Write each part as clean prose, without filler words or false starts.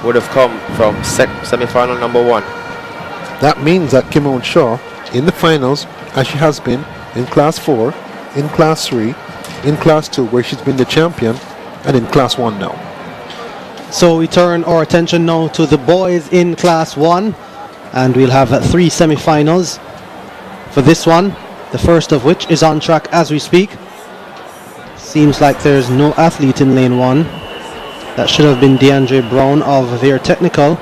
would have come from semi-final number 1. That means that Kimon Shaw in the finals, as she has been in Class 4, in Class 3, in Class 2, where she's been the champion, and in Class 1 now. So we turn our attention now to the boys in Class 1, and we'll have 3 semi-finals for this one, the first of which is on track as we speak. Seems like there's no athlete in lane 1. That should have been DeAndre Brown of Veer Technical.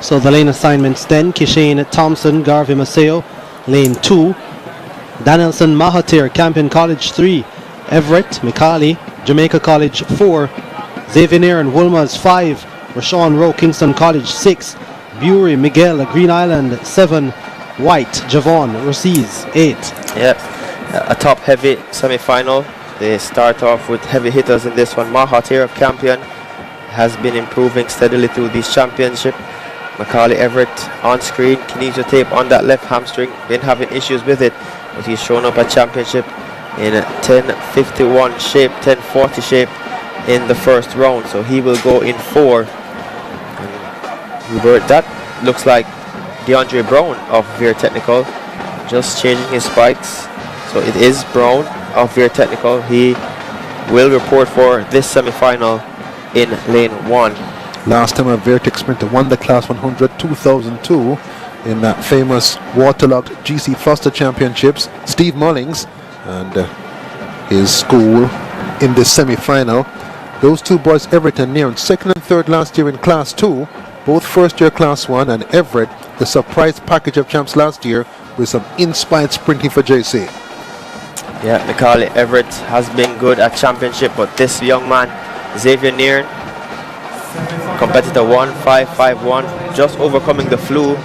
So the lane assignments then: Kishane Thompson, Garvey Maceo, lane 2. Danielson Mahathir, Campion College 3. Everett McCauley, Jamaica College 4. Xavier and Woolmers 5. Rashawn Rowe, Kingston College 6. Bury Miguel, Green Island 7. White Javon Rossies 8. Yep, a top heavy semi-final. They start off with heavy hitters in this one. Mahathir of Campion has been improving steadily through this championship. Macaulay Everett on screen, kinesio tape on that left hamstring, been having issues with it, but he's shown up at championship in a 10:51 shape, 10:40 shape in the first round, so he will go in 4. That looks like DeAndre Brown of Veer Technical, just changing his spikes. So it is Brown of Veer Technical. He will report for this semi-final in lane 1. Last time a Vertex sprinter won the Class 100 2002 in that famous waterlogged GC Foster Championships, Steve Mullings and his school in this semi-final. Those two boys, Everett and Nairn, second and third last year in Class 2, both first year Class 1, and Everett, the surprise package of champs last year with some inspired sprinting for JC. Yeah, Macaulay Everett has been good at championship, but this young man, Xavier Nairn, competitor 1:5:51, just overcoming the flu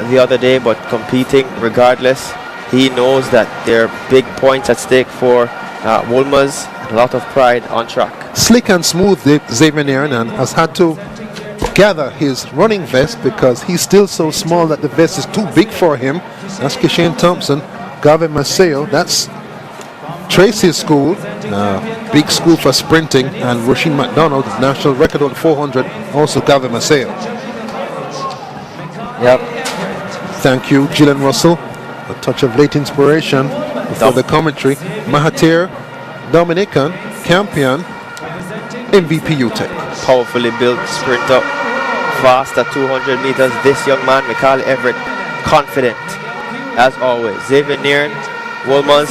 the other day, but competing regardless. He knows that there are big points at stake for Woolmers, a lot of pride on track. Slick and smooth, Xavier Nairn, and has had to gather his running vest because he's still so small that the vest is too big for him. That's Kishane Thompson. Gavin Maceo, that's Tracy's school, big school for sprinting, and Roisin McDonald, national record on 400, also Gavin Maceo. Yep. Thank you, Gillian Russell. A touch of late inspiration before the commentary. Mahathir, Dominican, Campion, MVP UTEC. Powerfully built sprinter, fast at 200 meters. This young man, Macaulay Everett, confident as always. Xavier Nairn, Woolmers,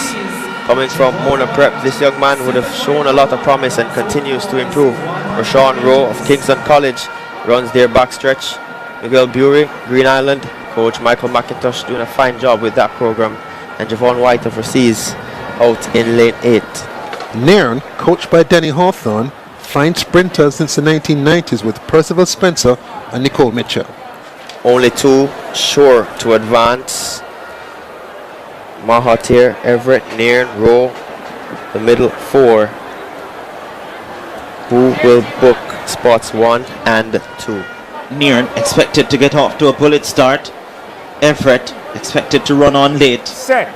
coming from Mona Prep. This young man would have shown a lot of promise and continues to improve. Rashawn Rowe of Kingston College runs their backstretch. Miguel Bury, Green Island. Coach Michael McIntosh doing a fine job with that program. And Javon White of Rossies out in lane 8. Nairn, coached by Danny Hawthorne, fine sprinters since the 1990s with Percival Spencer and Nicole Mitchell. Only 2 sure to advance. Mahathir, Everett, Nairn, Rowe, the middle 4. Who will book spots 1 and 2? Nairn expected to get off to a bullet start. Everett expected to run on late. Set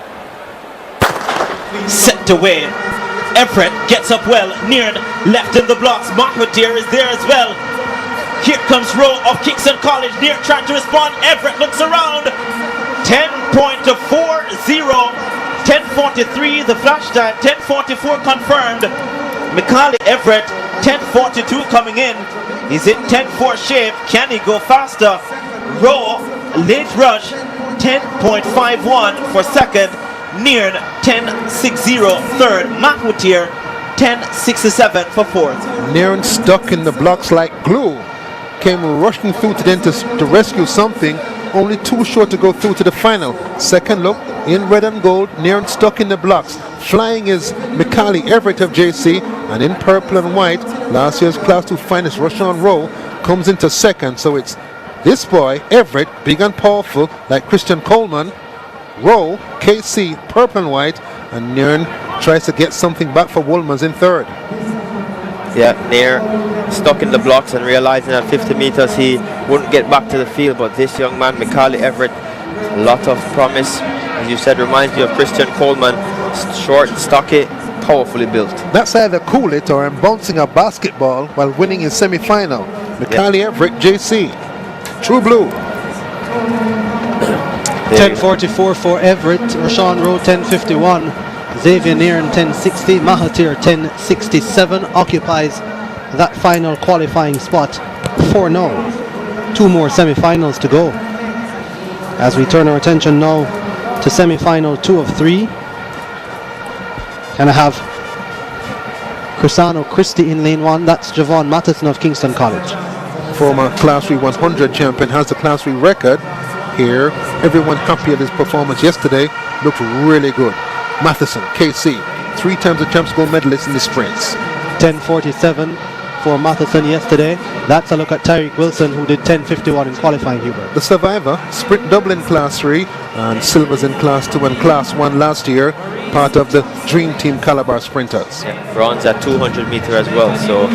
away. Everett gets up well. Nairn left in the blocks. Mahathir is there as well. Here comes Rowe of Kingston College. Nairn trying to respond. Everett looks around. 10.40. 10:43 the flash time. 10:44 confirmed. Macaulay Everett 10:42 coming in. He's in 10:4 shape. Can he go faster? Rowe late rush 10.51 for second. Nairn 10.60 third. Mahathir 10.67 for fourth. Nairn stuck in the blocks like glue. Came rushing through to them to rescue something. Only 2 short to go through to the final. Second look in red and gold. Nairn stuck in the blocks. Flying is Macaulay Everett of JC, and in purple and white, last year's Class 2 finalist Rashawn Rowe comes into second. So it's this boy Everett, big and powerful like Christian Coleman. Rowe, KC, purple and white, and Nairn tries to get something back for Woolmers in third. Yeah, Nairn stuck in the blocks and realizing at 50 meters he wouldn't get back to the field, but this young man, Macaulay Everett, a lot of promise. As you said, reminds you of Christian Coleman, short, stocky, powerfully built. That's either cool it or I'm bouncing a basketball while winning his semi-final. Macaulay Everett, JC. True Blue. 10:44 for Everett, Rashawn Rowe 10:51, Xavier Nairn 10:60, Mahathir 10:67 occupies that final qualifying spot for now. 2 more semi-finals to go. As we turn our attention now to semi-final 2 of 3, and I have Crisano Christie in lane 1. That's Javon Matheson of Kingston College. Former Class 3 100 champion, has the Class 3 record here. Everyone happy at his performance yesterday. Looked really good. Matheson, KC, 3 times the champs gold medalist in the sprints. 10:47 for Matheson yesterday. That's a look at Tyreek Wilson, who did 10:51 in qualifying, Hubert. The survivor, sprint double in Class 3 and silvers in Class 2 and Class 1 last year, part of the Dream Team Calabar sprinters. Yeah, bronze at 200 meter as well. So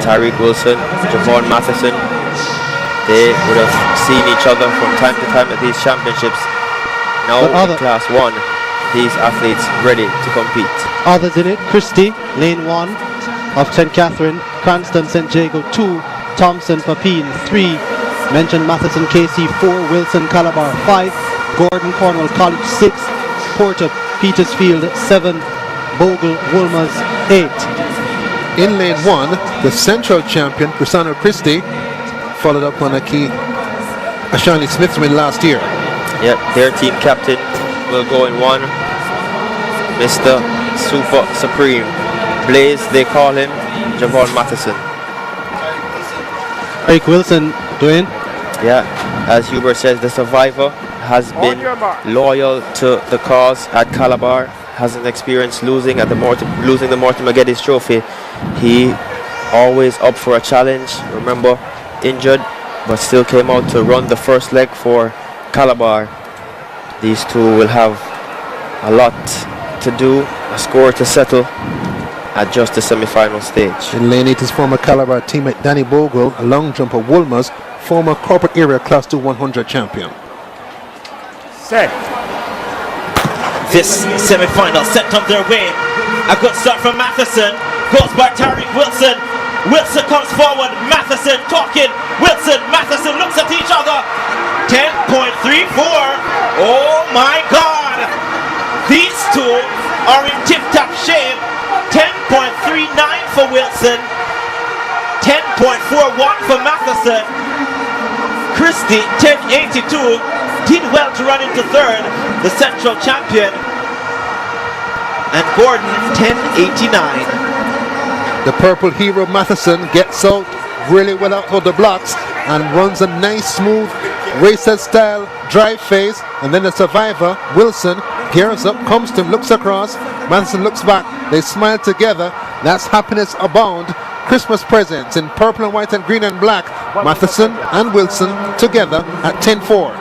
Tyreek Wilson, Javon Matheson, they would have seen each other from time to time at these championships. Now in Class 1, these athletes ready to compete. Others in it: Christie, lane 1 of St. Catherine, Cranston, St. Jago 2, Thompson, Papine 3, mentioned Matheson, KC 4, Wilson, Calabar 5, Gordon, Cornwall College 6, Porter, Petersfield 7, Bogle, Woolmers 8. In lane 1, the central champion, Crisano Christie, followed up on Ashani Smith's win last year. Yep, their team captain will go in 1. Mr. Super Supreme. Blaze, they call him, Javon Matheson. Tyreek Wilson, Dwayne. Yeah, as Hubert says, the survivor has been loyal to the cause at Calabar, hasn't experienced losing at the Mortimer Geddes Trophy. He always up for a challenge. Remember, injured, but still came out to run the first leg for Calabar. These two will have a lot to do, a score to settle at just the semi-final stage. In lane 8 is former Calabar teammate Danny Bogle, a long jumper Woolmers, former corporate area Class 2 100 champion. Set. This semi-final set on their way. A good start from Matheson. Goes by Tyreek Wilson. Wilson comes forward. Matheson talking. Wilson, Matheson looks at each other. 10.34. Oh my God. These two are in tip-top shape. 10.39 for Wilson. 10.41 for Matheson. Christie, 10.82. Did well to run into third, the central champion. And Gordon, 10.89. The purple hero Matheson gets out really well out of the blocks and runs a nice smooth racer style drive phase, and then the survivor Wilson gears up, comes to him, looks across, Matheson looks back, they smile together. That's happiness abound. Christmas presents in purple and white and green and black. Matheson and Wilson together at 10-4.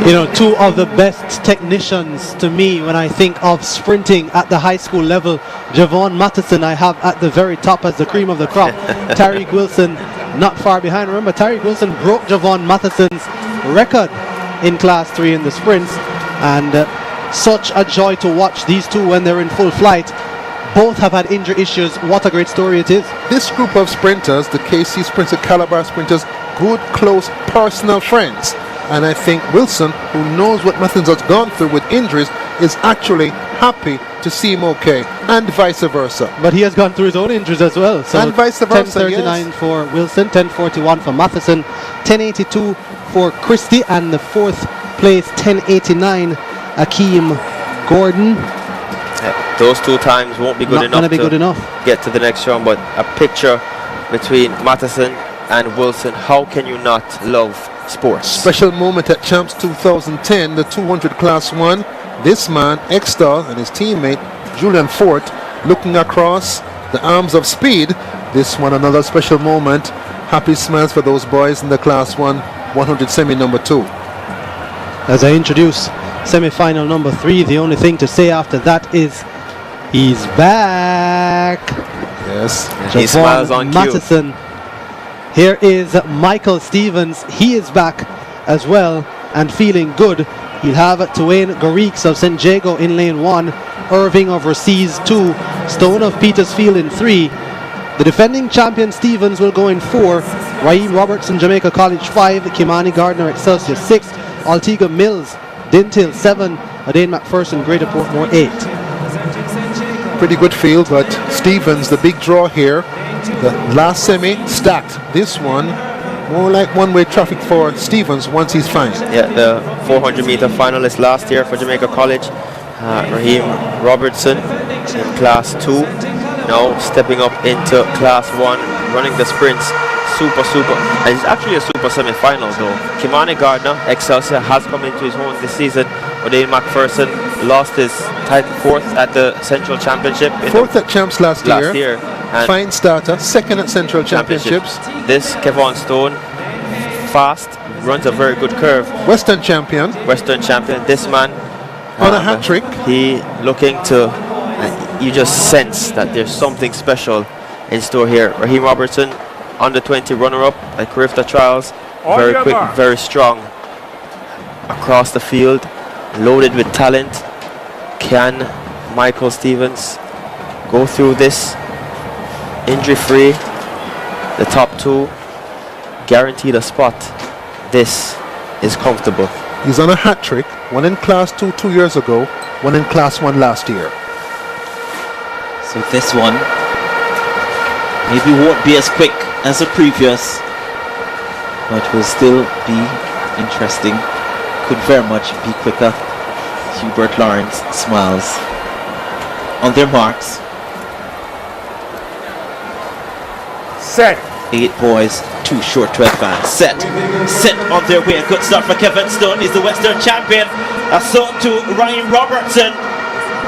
You know, 2 of the best technicians to me when I think of sprinting at the high school level. Javon Matheson I have at the very top as the cream of the crop. Tyreek Wilson not far behind. Remember, Tyreek Wilson broke Javon Matheson's record in Class 3 in the sprints, and such a joy to watch these two when they're in full flight. Both have had injury issues. What a great story it is. This group of sprinters, the KC sprinters, Calabar sprinters, good, close, personal friends. And I think Wilson, who knows what Matheson has gone through with injuries, is actually happy to see him okay, and vice versa. But he has gone through his own injuries as well. So and vice versa, 10.39 for Wilson, 10.41 for Matheson, 10.82 for Christie, and the 4th place 10.89 Akeem Gordon. Those 2 times won't be good Not enough gonna be to good enough. get to the next round, but a picture between Matheson and Wilson. How can you not love sports? Special moment at Champs 2010, the 200 Class 1. This man, Extall, and his teammate Julian Fort, looking across the arms of speed. This one, another special moment. Happy smiles for those boys in the Class 1 100 semi number 2. As I introduce semi-final number 3, the only thing to say after that is he's back. Yes. He smiles on cue. Matheson. Here is Michael Stevens. He is back as well and feeling good. He'll have Tuane Garrix of St. Jago in lane 1, Irving of Recees 2, Stone of Petersfield in 3, The defending champion Stevens will go in 4, Raheem Robertson, Jamaica College 5, Kimani Gardner, Excelsior 6, Altiga Mills, Dintil 7, Adane McPherson, Greater Portmore 8. Pretty good field, but Stevens, the big draw here. The last semi stacked. This one, more like one-way traffic for Stevens once he's fine. Yeah, the 400-meter finalist last year for Jamaica College, Raheem Robertson in Class 2, now stepping up into Class 1, running the sprints. Super. And it's actually a super semi-final though. Kimani Gardner, Excelsior, has come into his own this season. Odane McPherson lost his title 4th at the Central Championship. 4th at Champs last year. And Fine starter. 2nd at Central Championships. This Kevon Stone, fast, runs a very good curve. Western champion. This man On a hat trick. He looking to, you just sense that there's something special in store here. Raheem Robertson, under 20 runner-up at Carifta Trials, very quick, very strong across the field, loaded with talent. Can Michael Stevens go through this injury-free? The top 2 guaranteed a spot. This is comfortable. He's on a hat trick, one in Class 2 2 years ago, one in Class 1 last year. So this one maybe won't be as quick as the previous, but will still be interesting. Could very much be quicker. Hubert Lawrence smiles. On their marks. Set. 8 boys, too short to advance. Set on their way. Good start for Kevin Stone. He's the Western champion. So to Ryan Robertson.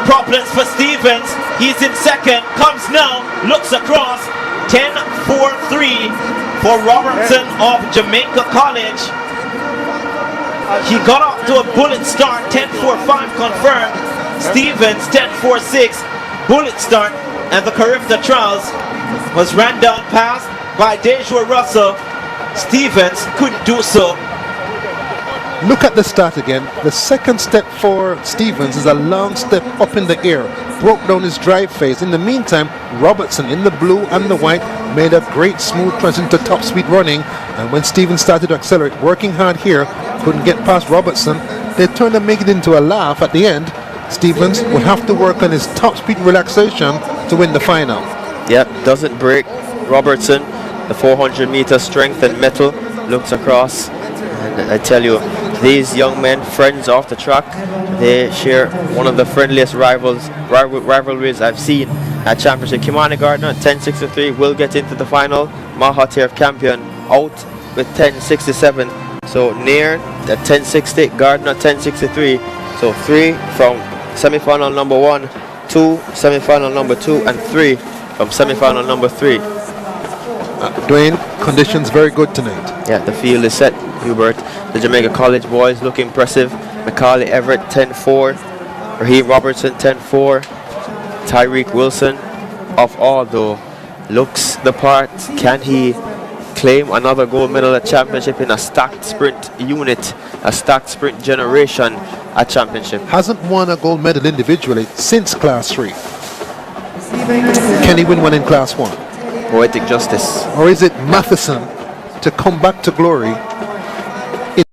Problems for Stevens. He's in 2nd. Comes now. Looks across. 10-4-3 for Robertson of Jamaica College. He got off to a bullet start. 10-4-5 confirmed. Stevens 10-4-6 bullet start, and the Carifta Trials was ran down past by Dejua Russell. Stevens couldn't do so. Look at the start again. The second step for Stevens is a long step up in the air. Broke down his drive phase. In the meantime, Robertson in the blue and the white made a great smooth transition to top speed running. And when Stevens started to accelerate, working hard here, couldn't get past Robertson. They turned and make it into a laugh at the end. Stevens would have to work on his top speed relaxation to win the final. Yep, doesn't break. Robertson, the 400-meter strength and metal, looks across. And I tell you, these young men, friends off the track, they share one of the friendliest rivalries I've seen at championship. Kimani Gardner, 10.63, will get into the final. Mahathir Campion out with 10.67. So near at 10.60, Gardner 10.63. So 3 from semi-final number 1, 2 semi-final number 2, and 3 from semi-final number 3. Dwayne, conditions very good tonight. Yeah, the field is set, Hubert. The Jamaica College boys look impressive. Macaulay Everett 10-4, Raheem Robertson 10-4, Tyreek Wilson of Aldo looks the part. Can he claim another gold medal at championship in a stacked sprint unit, a stacked sprint generation at championship? Hasn't won a gold medal individually since Class 3. Can he win one in Class 1? Poetic justice. Or is it Matheson to come back to glory